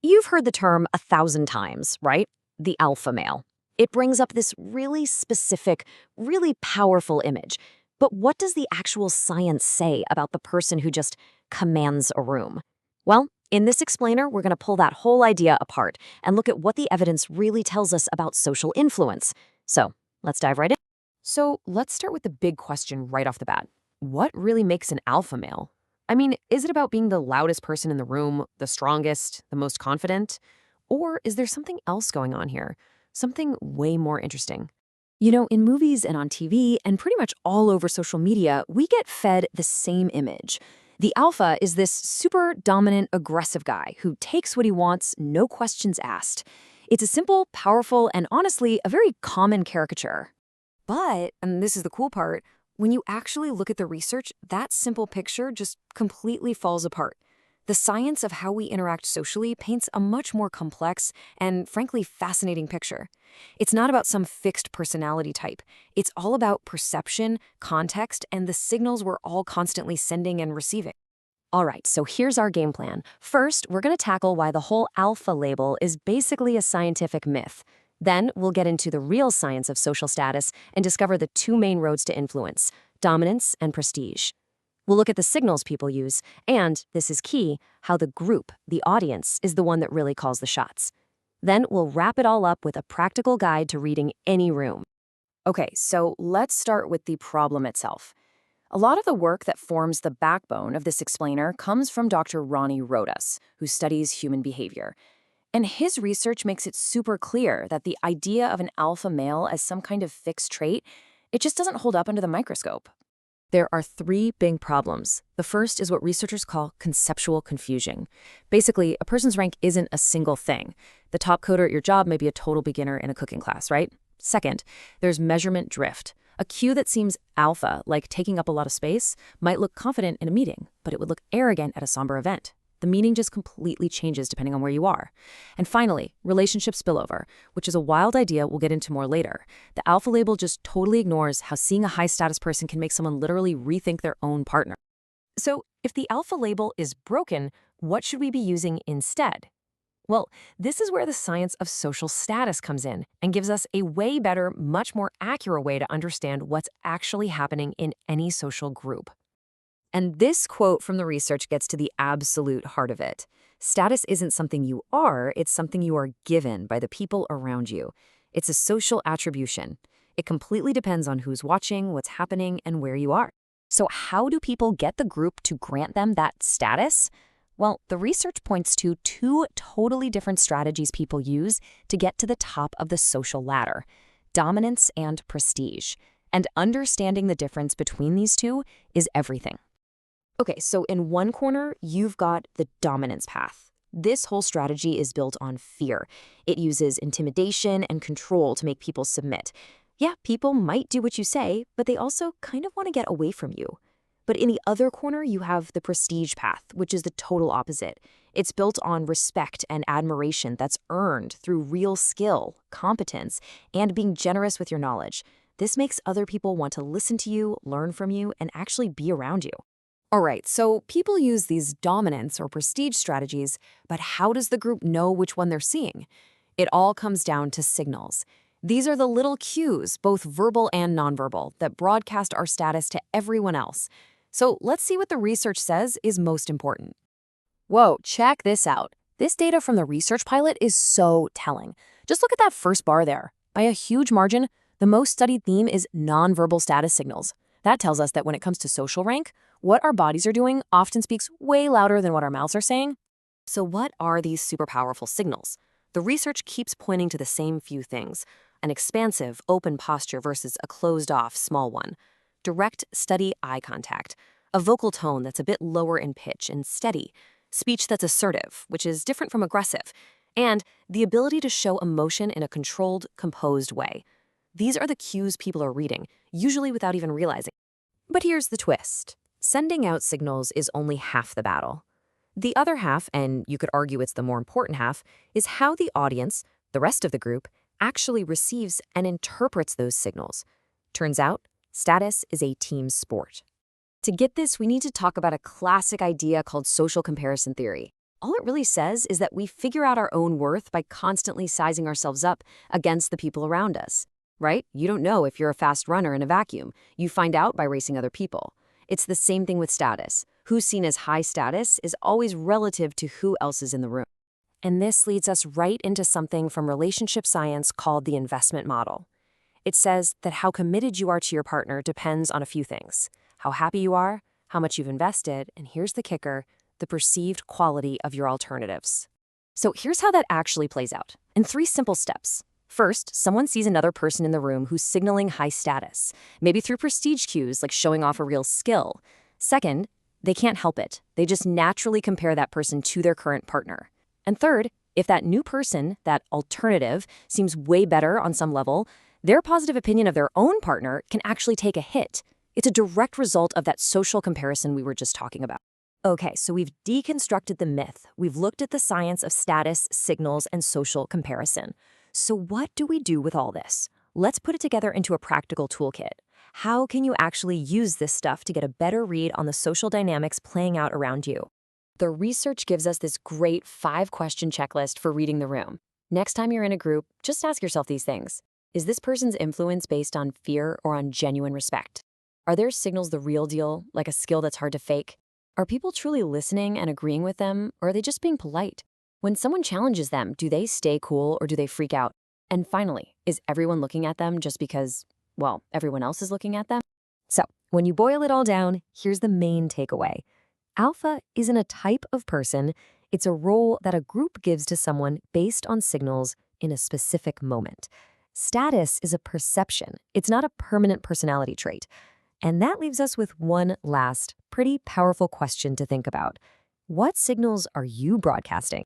You've heard the term 1,000 times, right? The alpha male. It brings up this really specific, really powerful image. But what does the actual science say about the person who just commands a room? Well, in this explainer, we're going to pull that whole idea apart and look at what the evidence really tells us about social influence. So, let's dive right in. So let's start with the big question right off the bat. What really makes an alpha male? I mean, is it about being the loudest person in the room, the strongest, the most confident? Or is there something else going on here? Something way more interesting? You know, in movies and on TV and pretty much all over social media, we get fed the same image. The alpha is this super dominant, aggressive guy who takes what he wants, no questions asked. It's a simple, powerful, and honestly, a very common caricature. But, and this is the cool part, when you actually look at the research, that simple picture just completely falls apart. The science of how we interact socially paints a much more complex and, frankly, fascinating picture. It's not about some fixed personality type. It's all about perception, context, and the signals we're all constantly sending and receiving. All right, so here's our game plan. First, we're going to tackle why the whole alpha label is basically a scientific myth. Then, we'll get into the real science of social status and discover the two main roads to influence: dominance and prestige. We'll look at the signals people use, and, this is key, how the group, the audience, is the one that really calls the shots. Then we'll wrap it all up with a practical guide to reading any room. Okay, so let's start with the problem itself. A lot of the work that forms the backbone of this explainer comes from Dr. Ronnie Rodas, who studies human behavior. And his research makes it super clear that the idea of an alpha male as some kind of fixed trait, it just doesn't hold up under the microscope. There are three big problems. The first is what researchers call conceptual confusion. Basically, a person's rank isn't a single thing. The top coder at your job may be a total beginner in a cooking class, right? Second, there's measurement drift. A cue that seems alpha, like taking up a lot of space, might look confident in a meeting, but it would look arrogant at a somber event. The meaning just completely changes depending on where you are. And finally, relationship spillover, which is a wild idea we'll get into more later. The alpha label just totally ignores how seeing a high-status person can make someone literally rethink their own partner. So, if the alpha label is broken, what should we be using instead? Well, this is where the science of social status comes in and gives us a way better, much more accurate way to understand what's actually happening in any social group. And this quote from the research gets to the absolute heart of it. Status isn't something you are, it's something you are given by the people around you. It's a social attribution. It completely depends on who's watching, what's happening, and where you are. So how do people get the group to grant them that status? Well, the research points to two totally different strategies people use to get to the top of the social ladder: dominance and prestige. And understanding the difference between these two is everything. Okay, so in one corner, you've got the dominance path. This whole strategy is built on fear. It uses intimidation and control to make people submit. Yeah, people might do what you say, but they also kind of want to get away from you. But in the other corner, you have the prestige path, which is the total opposite. It's built on respect and admiration that's earned through real skill, competence, and being generous with your knowledge. This makes other people want to listen to you, learn from you, and actually be around you. All right, so people use these dominance or prestige strategies, but how does the group know which one they're seeing? It all comes down to signals. These are the little cues, both verbal and nonverbal, that broadcast our status to everyone else. So let's see what the research says is most important. Whoa, check this out. This data from the research pilot is so telling. Just look at that first bar there. By a huge margin, the most studied theme is nonverbal status signals. That tells us that when it comes to social rank, what our bodies are doing often speaks way louder than what our mouths are saying. So what are these super powerful signals? The research keeps pointing to the same few things: an expansive, open posture versus a closed-off, small one; direct, steady eye contact; a vocal tone that's a bit lower in pitch and steady; speech that's assertive, which is different from aggressive; and the ability to show emotion in a controlled, composed way. These are the cues people are reading, usually without even realizing. But here's the twist. Sending out signals is only half the battle. The other half, and you could argue it's the more important half, is how the audience, the rest of the group, actually receives and interprets those signals. Turns out, status is a team sport. To get this, we need to talk about a classic idea called social comparison theory. All it really says is that we figure out our own worth by constantly sizing ourselves up against the people around us, right? You don't know if you're a fast runner in a vacuum. You find out by racing other people. It's the same thing with status. Who's seen as high status is always relative to who else is in the room. And this leads us right into something from relationship science called the investment model. It says that how committed you are to your partner depends on a few things: how happy you are, how much you've invested, and here's the kicker, the perceived quality of your alternatives. So here's how that actually plays out in 3 simple steps. First, someone sees another person in the room who's signaling high status, maybe through prestige cues like showing off a real skill. Second, they can't help it. They just naturally compare that person to their current partner. And third, if that new person, that alternative, seems way better on some level, their positive opinion of their own partner can actually take a hit. It's a direct result of that social comparison we were just talking about. Okay, so we've deconstructed the myth. We've looked at the science of status, signals, and social comparison. So what do we do with all this? Let's put it together into a practical toolkit. How can you actually use this stuff to get a better read on the social dynamics playing out around you? The research gives us this great 5-question checklist for reading the room. Next time you're in a group, just ask yourself these things. Is this person's influence based on fear or on genuine respect? Are their signals the real deal, like a skill that's hard to fake? Are people truly listening and agreeing with them, or are they just being polite? When someone challenges them, do they stay cool or do they freak out? And finally, is everyone looking at them just because, well, everyone else is looking at them? So, when you boil it all down, here's the main takeaway. Alpha isn't a type of person, it's a role that a group gives to someone based on signals in a specific moment. Status is a perception, it's not a permanent personality trait. And that leaves us with one last, pretty powerful question to think about. What signals are you broadcasting?